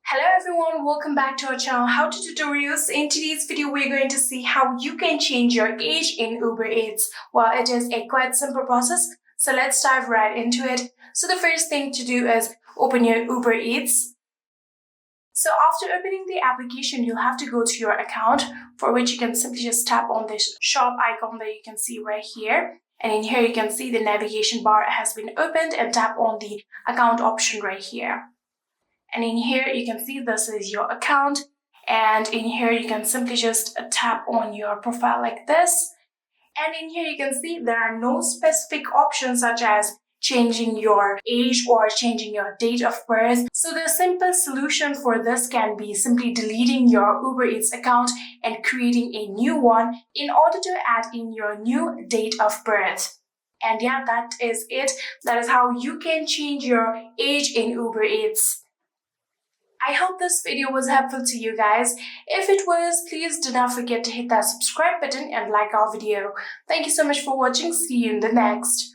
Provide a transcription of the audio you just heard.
Hello everyone, welcome back to our channel How to Tutorials. In today's video, we're going to see how you can change your age in Uber Eats. Well, it is a quite simple process, so let's dive right into it. So the first thing to do is open your Uber Eats. So after opening the application, you'll have to go to your account, for which you can simply just tap on this shop icon that you can see right here. And in here, you can see the navigation bar has been opened and tap on the account option right here. And in here, you can see this is your account. And in here, you can simply just tap on your profile like this. And in here, you can see there are no specific options such as changing your age or changing your date of birth. So the simple solution for this can be simply deleting your Uber Eats account and creating a new one in order to add in your new date of birth. And yeah, that is it. That is how you can change your age in Uber Eats. I hope this video was helpful to you guys. If it was, please do not forget to hit that subscribe button and like our video. Thank you so much for watching. See you in the next.